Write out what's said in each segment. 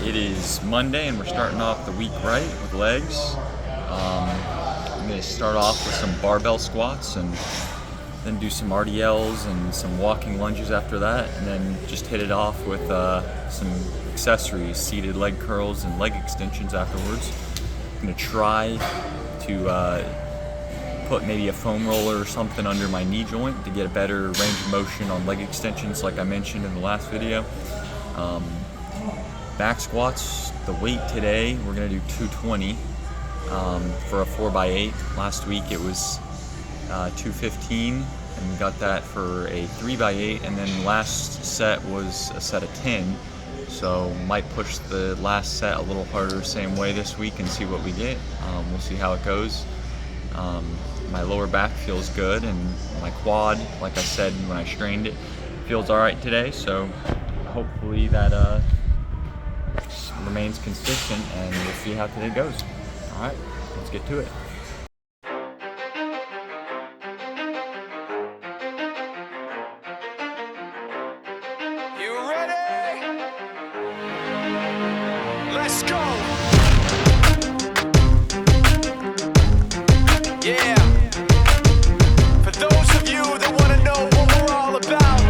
It is Monday and we're starting off the week right with legs. I'm going to start off with some barbell squats and then do some RDLs and some walking lunges after that, and then just hit it off with some accessories, seated leg curls and leg extensions afterwards. I'm going to try to put maybe a foam roller or something under my knee joint to get a better range of motion on leg extensions like I mentioned in the last video. Back squats, the weight today, we're going to do 220 for a 4x8. Last week it was 215, and we got that for a 3x8, and then last set was a set of 10. So might push the last set a little harder same way this week and see what we get. We'll see how it goes. My lower back feels good, and my quad, like I said when I strained it, feels all right today. So hopefully that remains consistent, and we'll see how today goes. All right, let's get to it. You ready? Let's go. Yeah. For those of you that want to know what we're all about,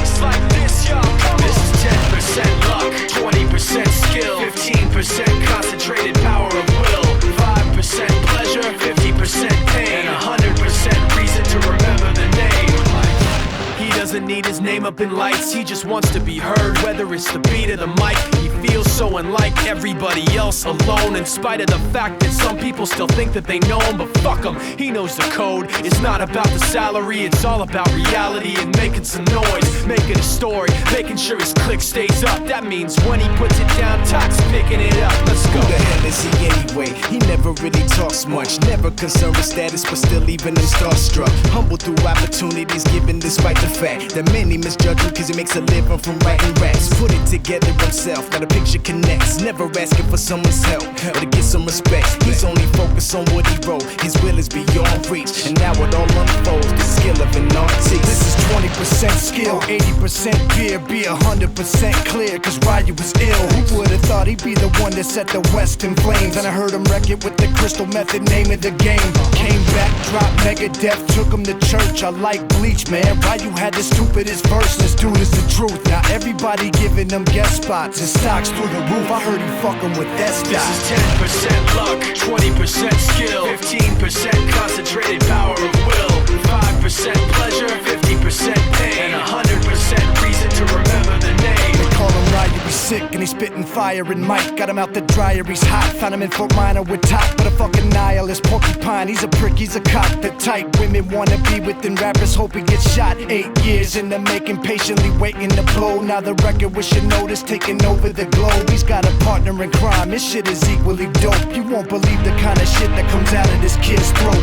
it's like this, y'all. This is 10% luck, 20% skill, 15% concentrated power of will, 5% pleasure, 50% pain, and 100% reason to remember the name. He doesn't need his name up in lights, he just wants to be heard, whether it's the beat or the mic. He feels so unlike everybody else, alone, in spite of the fact that some people still think that they know him, but fuck him, he knows the code. It's not about the salary, it's all about reality and making some noise, making a story, making sure his click stays up. That means when he puts it down, Tox picking it up. Let's go. Who the hell is he anyway? He never really talks much, never concerned with status, but still even him starstruck. Humble through opportunities given despite the fact that many misjudge him cause he makes a living from writing raps. Put it together himself, now the picture connects, never asking for someone's help or to get some respect. He's only focused on what he wrote, his will is beyond reach, and now it all unfolds, the skill of an artist. This is 20% skill, 80% fear, be 100% clear, cause Ryu was ill. Who would've thought he'd be the one that set the West in flames? And I heard him wreck it with the crystal method, name of the game. Came back, dropped Megadeth, took him to church. I like Bleach, man. Ryu had the stupidest verse, this dude is the truth. Now everybody giving them guest spots, his stocks through the roof. I heard he fucking with that This is 10% luck, 20% skill, 15% concentrated power of will, 5% pleasure, 50% pain, and 100% reason to remember the name. They call him Ryu, he's sick and he's spitting fire and Mike got him out the dryer, he's hot. Found him in Fort Minor with top, but a fucking nihilist porcupine. He's a prick, he's a cock, the type women wanna be within. Rappers hope he gets shot. 8 years in the making, patiently waiting to blow. Now the record with your notice taking over the globe. He's got a partner in crime, his shit is equally dope. You won't believe the kind of shit that comes out of this kid's throat.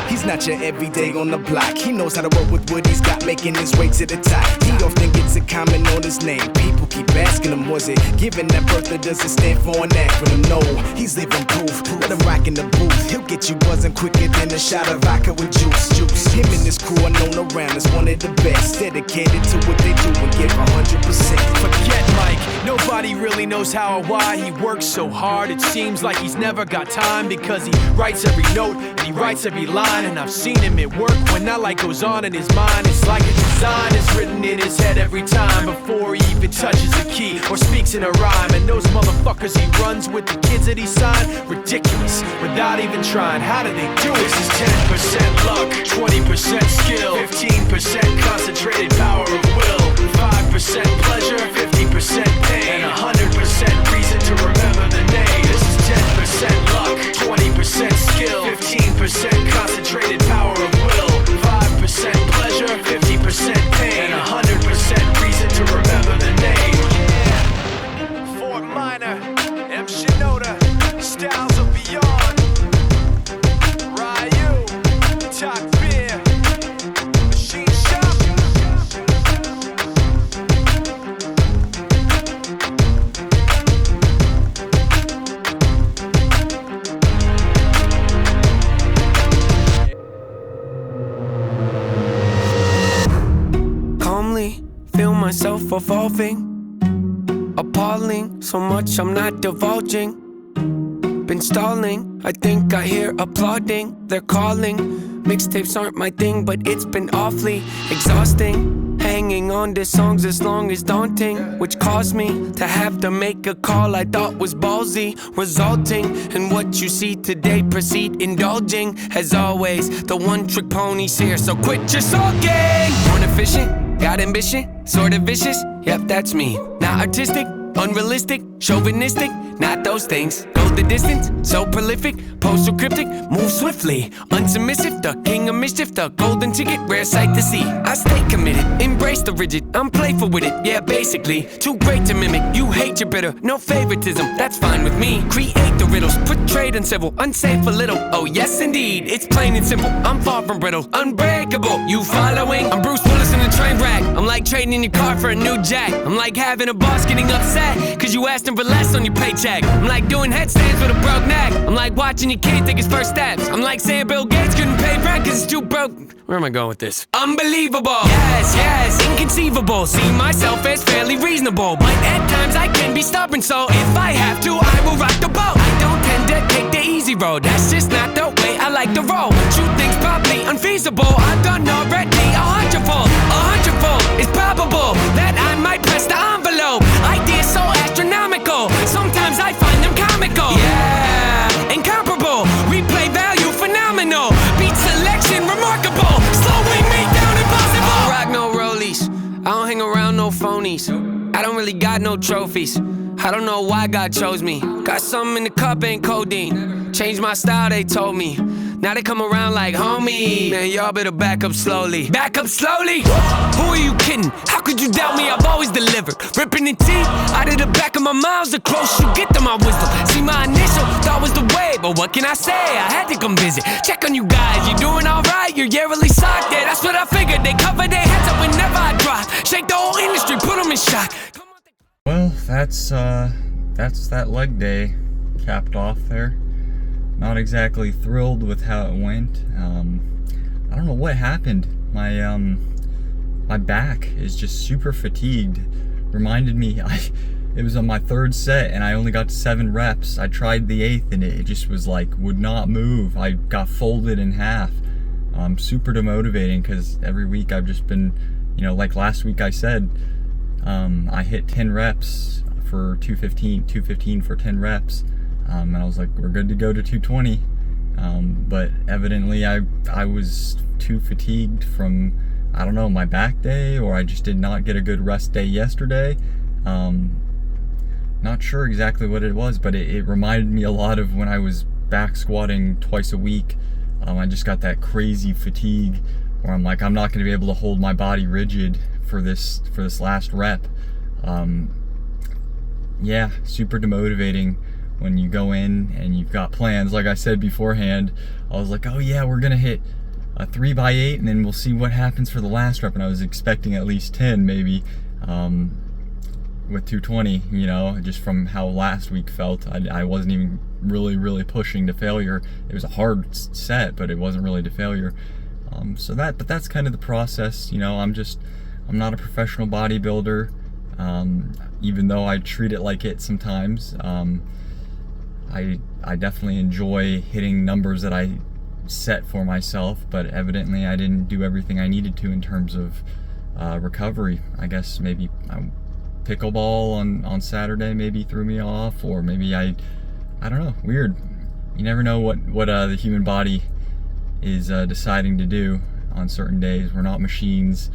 He's not your everyday on the block. He knows how to work with what he's got, making his way to the top. He often gets a comment on his name. People keep asking him, was it given that birth or does it stand for an acronym? No, he's living proof. Let him rock in the booth. He'll get you buzzing quicker than a shot of vodka with juice. Him and his crew are known around as one of the best, dedicated to what they do and give 100%. Forget Mike, nobody really knows how or why he works so hard. It seems like he's never got time because he writes every note and he writes every line. And I've seen him at work when that light goes on in his mind. It's like a design is written in his head every time before he even touches a key or speaks in a rhyme. And those motherfuckers he runs with, the kids that he signed, ridiculous, without even trying. How do they do it? This is 10% luck, 20% skill, 15% concentrated power of will, 5% pleasure, 50% pain, and 100% reason to remember the name. This is 10% luck, 20% skill, 15% concentrated power of will, 5% pleasure, 50% pain, and 100% reason to remember the name. Yeah. Fort Minor, M. Shinoda, styles of beyond. Ryu, Talk Beer, Machine Shop. Calmly feel myself evolving. appalling. So much I'm not divulging. Been stalling, I think I hear applauding. They're calling. Mixtapes aren't my thing, but it's been awfully exhausting. Hanging on to songs as long as daunting, which caused me to have to make a call I thought was ballsy, resulting in what you see today. Proceed indulging, as always, the one-trick pony's here, so quit your sulking. Born efficient, got ambition, sort of vicious, yep, that's me. Not artistic, unrealistic, chauvinistic, not those things. Go the distance, so prolific, postal cryptic, move swiftly, unsubmissive, the king of mischief, the golden ticket, rare sight to see. I stay committed, embrace the rigid, I'm playful with it, yeah, basically. Too great to mimic, you hate your bitter, no favoritism, that's fine with me. Create the riddles, portrayed uncivil, unsafe a little, oh yes indeed, it's plain and simple. I'm far from brittle, unbreakable, you following? I'm Bruce Willis in a train wreck, I'm like trading in your car for a new jack. I'm like having a boss getting upset, cause you asked him for less on your paycheck. I'm like doing headstands with a broke neck. I'm like watching your kid take his first steps. I'm like saying Bill Gates couldn't pay rent cause it's too broke. Where am I going with this? Unbelievable. Yes, yes, inconceivable. See myself as fairly reasonable, but at times I can be stubborn, so if I have to, I will rock the boat. I don't tend to take the easy road, that's just not the way I like to roll. Shoot things probably unfeasible, I've done already 100-fold. 100-fold is probable that I might press the envelope. Ideas so astronomical, sometimes I find them comical. Yeah, incomparable, replay value phenomenal. Beat selection remarkable, slowing me down impossible. I don't rock no rollies, I don't hang around no phonies. I don't really got no trophies, I don't know why God chose me. Got something in the cup, ain't codeine. Changed my style, they told me. Now they come around like, homie, man, y'all better back up slowly. Back up slowly? Who are you kidding? How could you doubt me? I've always delivered. Ripping the teeth out of the back of my mouth. The closer you get to my wisdom. See, my initial thought was the way, but what can I say? I had to come visit. Check on you guys, you doing alright? You're yearly socked, yeah, that's what I figured. They cover their heads up whenever I drop. Shake the whole industry, put them in shock. Well, that's that leg day capped off there. Not exactly thrilled with how it went. I don't know what happened. My back is just super fatigued. Reminded me, it was on my third set and I only got to 7 reps. I tried the 8th and it just was like, would not move. I got folded in half. Super demotivating because every week I've just been, like last week I said, I hit 10 reps for 215 for 10 reps. And I was like, we're good to go to 220. But evidently I was too fatigued from, I don't know, my back day, or I just did not get a good rest day yesterday. Not sure exactly what it was, but it reminded me a lot of when I was back squatting twice a week. I just got that crazy fatigue where I'm like, I'm not gonna be able to hold my body rigid for this last rep. Yeah, super demotivating when you go in and you've got plans. Like I said beforehand, I was like, oh yeah, we're gonna hit a 3x8 and then we'll see what happens for the last rep, and I was expecting at least 10 maybe with 220, just from how last week felt. I wasn't even really pushing to failure. It was a hard set, but it wasn't really to failure. But that's kind of the process. I'm not a professional bodybuilder, even though I treat it like it sometimes. I definitely enjoy hitting numbers that I set for myself, but evidently I didn't do everything I needed to in terms of recovery. I guess maybe pickleball on Saturday maybe threw me off, or maybe I don't know, weird. You never know what the human body is deciding to do on certain days. We're not machines.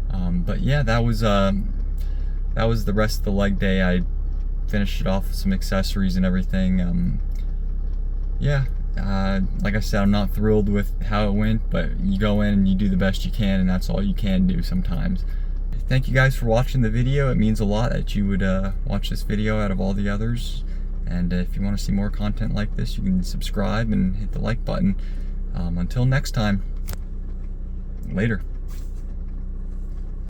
But yeah, that was the rest of the leg day. I finished it off with some accessories and everything. Like I said, I'm not thrilled with how it went, but you go in and you do the best you can, and that's all you can do sometimes. Thank you guys for watching the video. It means a lot that you would watch this video out of all the others. And if you want to see more content like this, you can subscribe and hit the like button. Until next time, later.